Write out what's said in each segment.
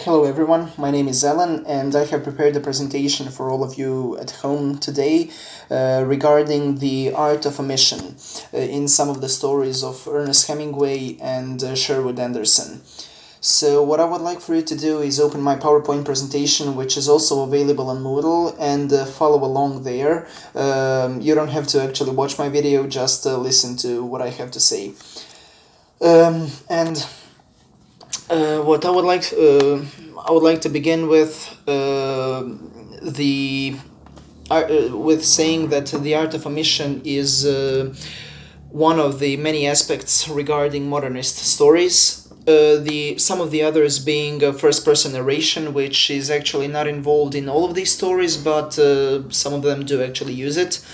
Hello everyone, my name is Alan and I have prepared a presentation for all of you at home today regarding the art of omission in some of the stories of Ernest Hemingway and Sherwood Anderson. So what I would like for you to do is open my PowerPoint presentation, which is also available on Moodle, and follow along there. You don't have to actually watch my video, just listen to what I have to say. What I would like to begin with with saying that the art of omission is one of the many aspects regarding modernist stories. Some of the others being first-person narration, which is actually not involved in all of these stories, but some of them do actually use it.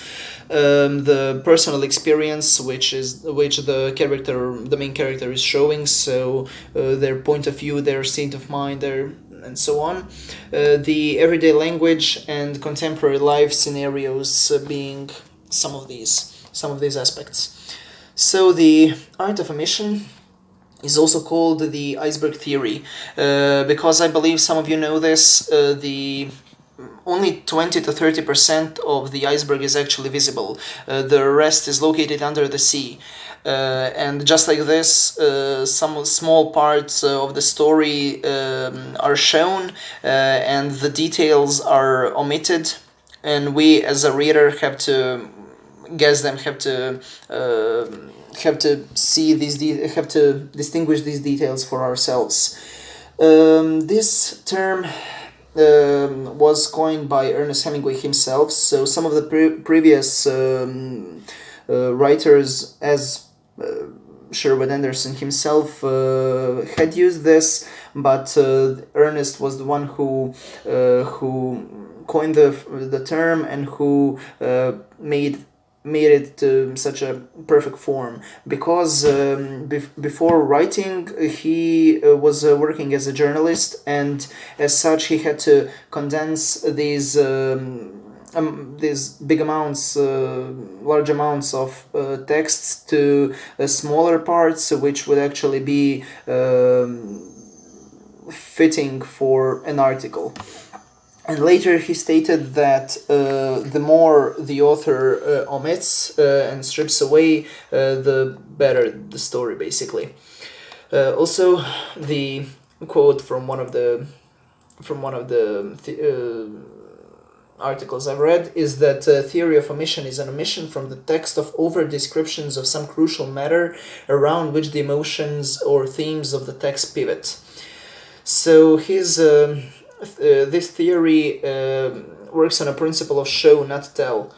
The personal experience, which the main character is showing, so their point of view, their state of mind, and so on. The everyday language and contemporary life scenarios being some of these aspects. So the art of omission is also called the iceberg theory, because I believe some of you know this. Only 20 to 30% of the iceberg is actually visible. The rest is located under the sea. And just like this, some small parts of the story are shown, and the details are omitted, and we as a reader have to guess them, have to see have to distinguish these details for ourselves. This term was coined by Ernest Hemingway himself, so some of the previous writers, as Sherwood Anderson himself, had used this, but Ernest was the one who coined the term and who made it to such a perfect form, because before writing he was working as a journalist, and as such he had to condense these big amounts, large amounts of texts to smaller parts, which would actually be fitting for an article. And later he stated that the more the author omits and strips away, the better the story, basically. Also, the quote from one of the articles I've read is that theory of omission is an omission from the text of over descriptions of some crucial matter around which the emotions or themes of the text pivot. So this theory works on a principle of show, not tell.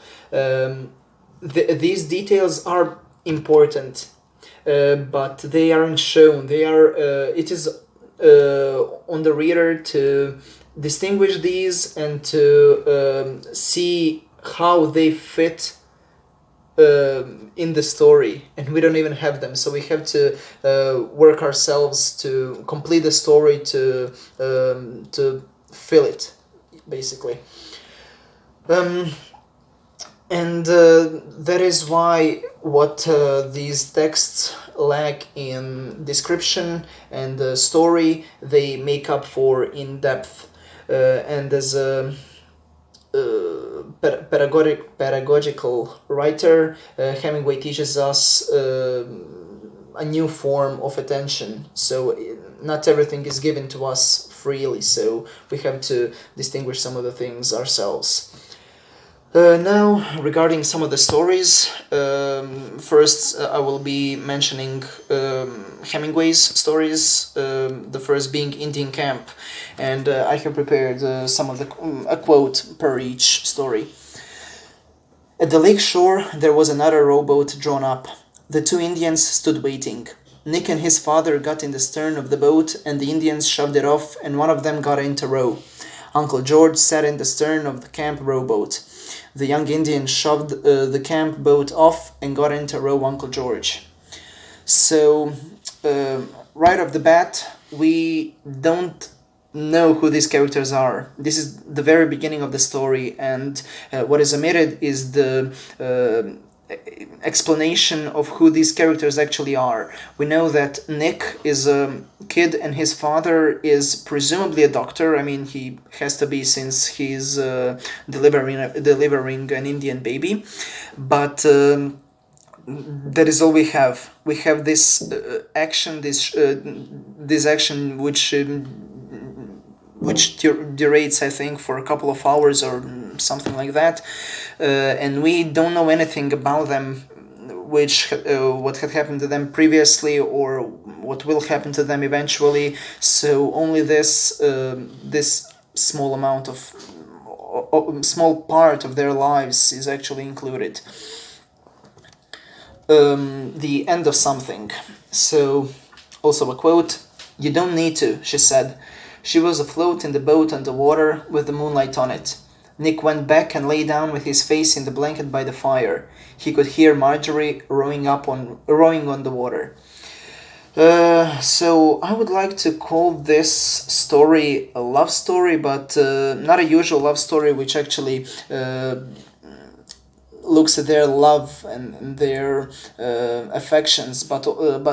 These details are important, but they aren't shown. It is on the reader to distinguish these and to see how they fit in the story, and we don't even have them, so we have to work ourselves to complete the story, to fill it, basically. That is why what these texts lack in description and story, they make up for in depth. And as a pedagogical writer, Hemingway teaches us a new form of attention. So not everything is given to us freely, so we have to distinguish some of the things ourselves. Now, regarding some of the stories, first I will be mentioning Hemingway's stories, the first being Indian Camp, and I have prepared a quote per each story. At the lake shore there was another rowboat drawn up. The two Indians stood waiting. Nick and his father got in the stern of the boat, and the Indians shoved it off, and one of them got into row. Uncle George sat in the stern of the camp rowboat. The young Indian shoved the camp boat off and got into row Uncle George. So, right off the bat, we don't know who these characters are. This is the very beginning of the story, and what is omitted is the explanation of who these characters actually are. We know that Nick is a kid and his father is presumably a doctor. I mean, he has to be since he's delivering an Indian baby. But that is all we have. We have this action, this action which durates, I think, for a couple of hours or something like that, and we don't know anything about them, which what had happened to them previously or what will happen to them eventually. So only this small amount of small part of their lives is actually included. The end of something. So, also a quote: "You don't need to," she said. She was afloat in the boat on the water with the moonlight on it. Nick went back and lay down with his face in the blanket by the fire. He could hear Marjorie rowing on the water. So I would like to call this story a love story, but not a usual love story, which actually looks at their love and their affections, but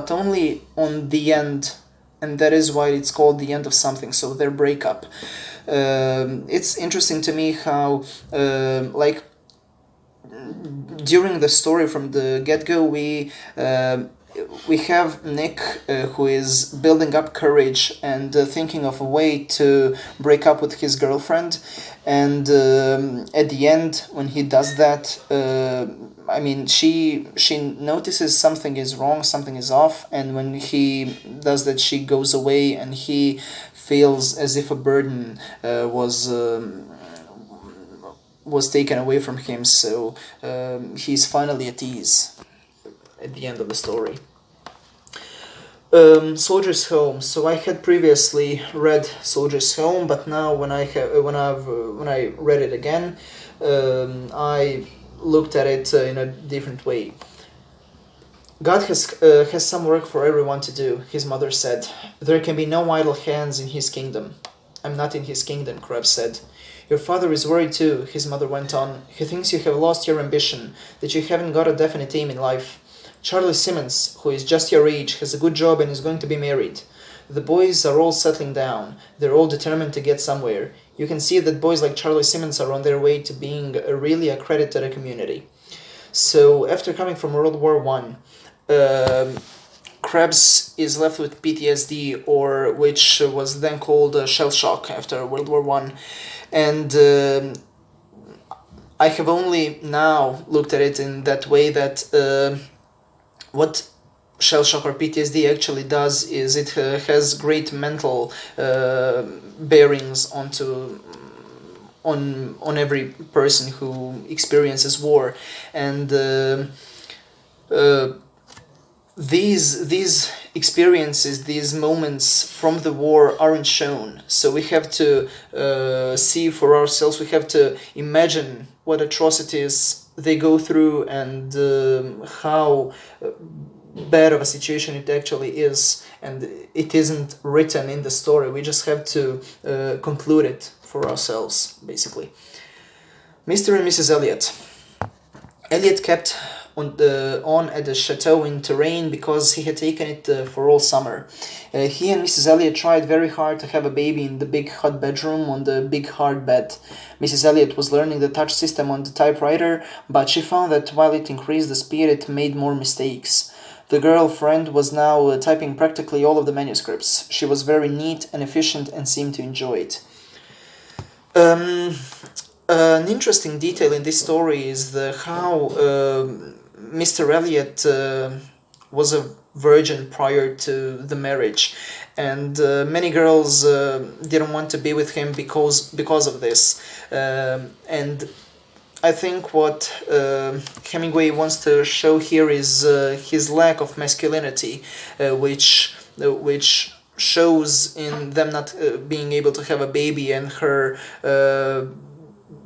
only on the end, and that is why it's called the end of something. So their breakup. It's interesting to me how like during the story from the get-go we have Nick who is building up courage and thinking of a way to break up with his girlfriend, and at the end when he does that, I mean she notices something is wrong, something is off, and when he does that she goes away and he feels as if a burden was taken away from him, so he's finally at ease at the end of the story. Soldier's Home. So I had previously read Soldier's Home, but now when I read it again, I looked at it in a different way. God has some work for everyone to do, his mother said. There can be no idle hands in his kingdom. I'm not in his kingdom, Krebs said. Your father is worried too, his mother went on. He thinks you have lost your ambition, that you haven't got a definite aim in life. Charlie Simmons, who is just your age, has a good job and is going to be married. The boys are all settling down. They're all determined to get somewhere. You can see that boys like Charlie Simmons are on their way to being really a credit to the community. So after coming from World War I, Krebs is left with PTSD, or which was then called shell shock after World War I. And I have only now looked at it in that way that what shell shock or PTSD actually does is it has great mental bearings on every person who experiences war, and these experiences, these moments from the war aren't shown. So we have to see for ourselves, we have to imagine what atrocities they go through and how bad of a situation it actually is. And it isn't written in the story, we just have to conclude it for ourselves, basically. Mr. and Mrs. Elliot. Elliot kept on at the chateau in Touraine because he had taken it for all summer. He and Mrs. Elliot tried very hard to have a baby in the big hot bedroom on the big hard bed. Mrs. Elliot was learning the touch system on the typewriter, but she found that while it increased the speed, it made more mistakes. The girlfriend was now typing practically all of the manuscripts. She was very neat and efficient and seemed to enjoy it. An interesting detail in this story is how Mr. Elliot was a virgin prior to the marriage, and many girls didn't want to be with him because of this. And I think what Hemingway wants to show here is his lack of masculinity, which shows in them not being able to have a baby and her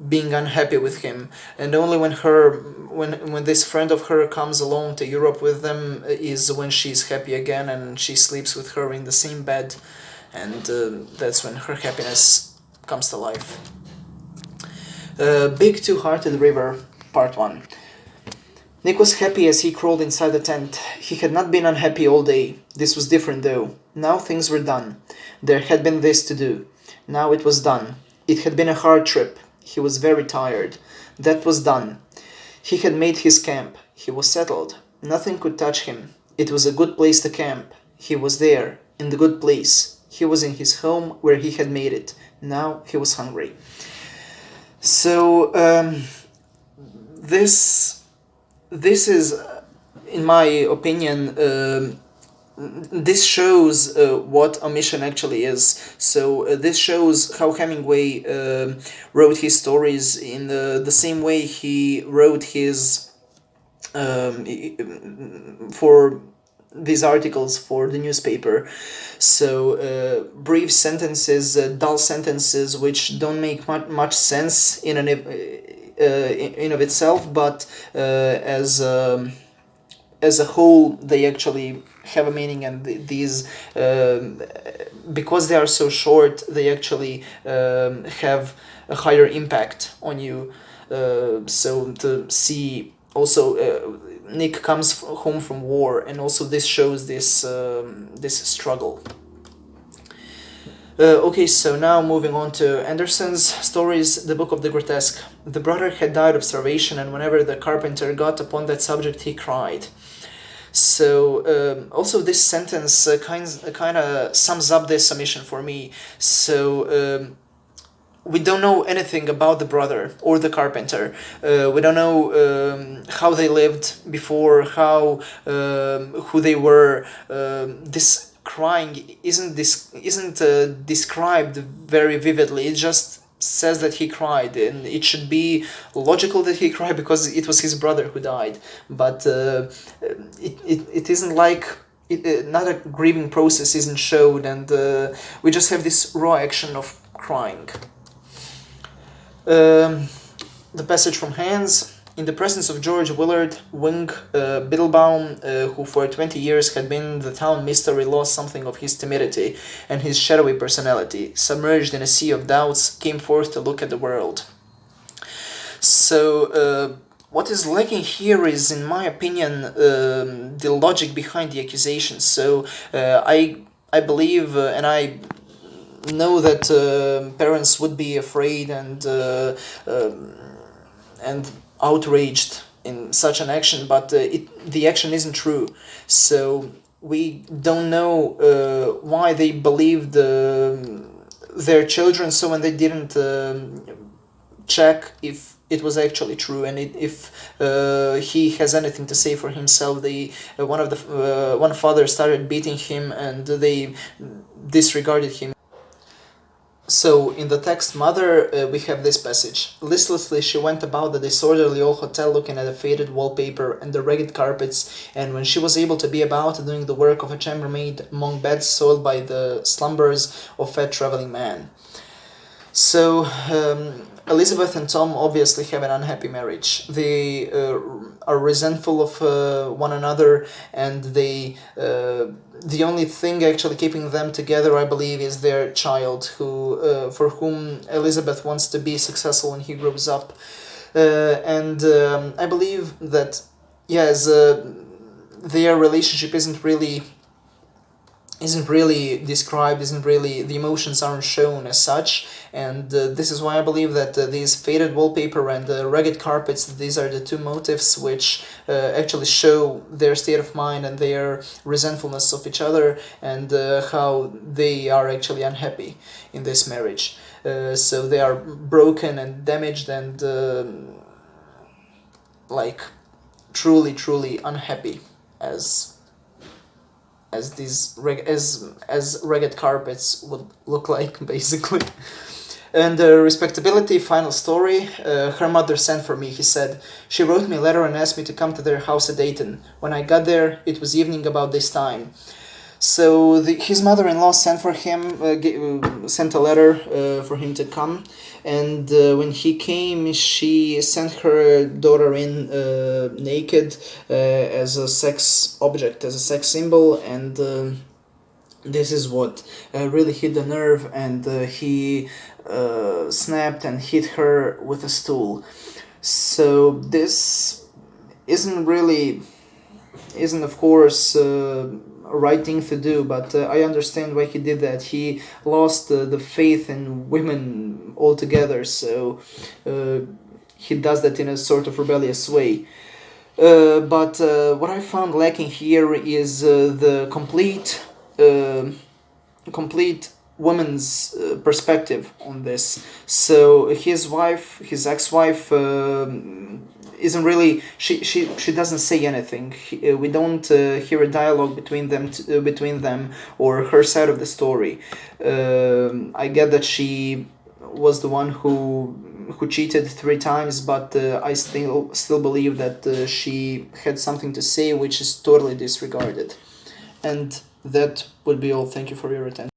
being unhappy with him. And only when this friend of her comes along to Europe with them is when she's happy again, and she sleeps with her in the same bed, and that's when her happiness comes to life. Big Two-Hearted River, Part 1. Nick was happy as he crawled inside the tent. He had not been unhappy all day. This was different, though. Now things were done. There had been this to do. Now it was done. It had been a hard trip. He was very tired. That was done. He had made his camp. He was settled. Nothing could touch him. It was a good place to camp. He was there, in the good place. He was in his home where he had made it. Now he was hungry. So, this is, in my opinion, this shows what omission actually is. So this shows how Hemingway wrote his stories in the same way he wrote his for these articles for the newspaper. So brief sentences, dull sentences which don't make much sense in of itself, but as a whole they actually have a meaning, and these because they are so short they actually have a higher impact on you. So to see also Nick comes home from war, and also this shows this this struggle. Okay, so now moving on to Anderson's stories, The Book of the Grotesque. The brother had died of starvation, and whenever the carpenter got upon that subject, he cried. So also this sentence kind of sums up this omission for me. So we don't know anything about the brother or the carpenter. We don't know how they lived before, how who they were. This crying isn't described very vividly. It just says that he cried, and it should be logical that he cried because it was his brother who died. But it isn't like not a grieving process isn't showed, and we just have this raw action of crying. The passage from Hans. In the presence of George Willard Wing Biddlebaum, who for 20 years had been the town mystery, lost something of his timidity and his shadowy personality, submerged in a sea of doubts, came forth to look at the world. So what is lacking here is, in my opinion, the logic behind the accusation. So I believe and I know that parents would be afraid and outraged in such an action, but the action isn't true. So we don't know why they believed their children, so when they didn't check if it was actually true, and if he has anything to say for himself. One father started beating him, and they disregarded him. So, in the text Mother, we have this passage. Listlessly she went about the disorderly old hotel looking at the faded wallpaper and the ragged carpets, and when she was able to be about doing the work of a chambermaid among beds soiled by the slumbers of fat traveling man. So, Elizabeth and Tom obviously have an unhappy marriage. They are resentful of one another, and the only thing actually keeping them together, I believe, is their child, who for whom Elizabeth wants to be successful when he grows up. And I believe that, yes, their relationship isn't really described, the emotions aren't shown as such, and this is why I believe that these faded wallpaper and ragged carpets, these are the two motives which actually show their state of mind and their resentfulness of each other, and how they are actually unhappy in this marriage. So they are broken and damaged and like truly unhappy as these as ragged carpets would look like, basically. And respectability, final story. Her mother sent for me, he said. She wrote me a letter and asked me to come to their house at Dayton. When I got there, it was evening about this time. So his mother-in-law sent for him, sent a letter for him to come, and when he came, she sent her daughter in naked as a sex object, as a sex symbol, and this is what really hit the nerve, and he snapped and hit her with a stool. So this isn't of course a right thing to do, but I understand why he did that. He lost the faith in women altogether, so he does that in a sort of rebellious way. But what I found lacking here is the complete woman's perspective on this. So his ex-wife, isn't really. She doesn't say anything. We don't hear a dialogue between them or her side of the story. I get that she was the one who cheated 3 times, but I still believe that she had something to say which is totally disregarded. And that would be all. Thank you for your attention.